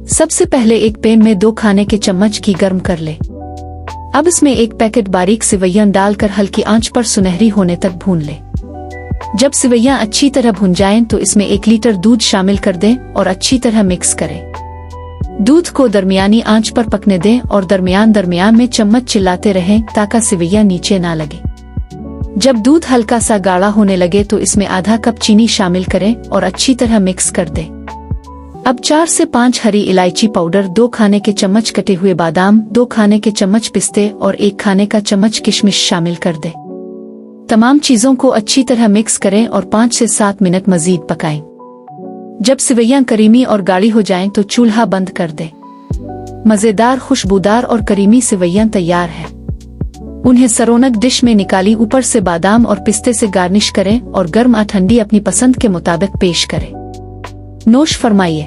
सबसे पहले एक पैन में 2 खाने के चम्मच घी गर्म कर ले। अब इसमें एक पैकेट बारीक सिवैयां डालकर हल्की आंच पर सुनहरी होने तक भून ले। जब सिवैयां अच्छी तरह भुन जाएं तो इसमें 1 लीटर दूध शामिल कर दें और अच्छी तरह मिक्स करें। दूध को दरमियानी आंच पर पकने दें और दरमियान में चम्मच चिल्लाते रहें ताकि सिवैयां नीचे ना लगे। जब दूध हल्का सा गाढ़ा होने लगे तो इसमें आधा कप चीनी शामिल करें और अच्छी तरह मिक्स कर दें। अब 4 से 5 हरी इलायची पाउडर, 2 खाने के चम्मच कटे हुए बादाम, 2 खाने के चम्मच पिस्ते और 1 खाने का चम्मच किशमिश शामिल कर दें। तमाम चीजों को अच्छी तरह मिक्स करें और 5 से 7 मिनट मजीद पकाएं। जब सिवैयां करीमी और गाढ़ी हो जाएं तो चूल्हा बंद कर दें। मजेदार, खुशबूदार और करीमी सिवैयां तैयार हैं। उन्हें सरोनक डिश में निकाली, ऊपर से बादाम और पिस्ते से गार्निश करें और गर्म या ठंडी अपनी पसंद के मुताबिक पेश करें। नोश फरमाइए।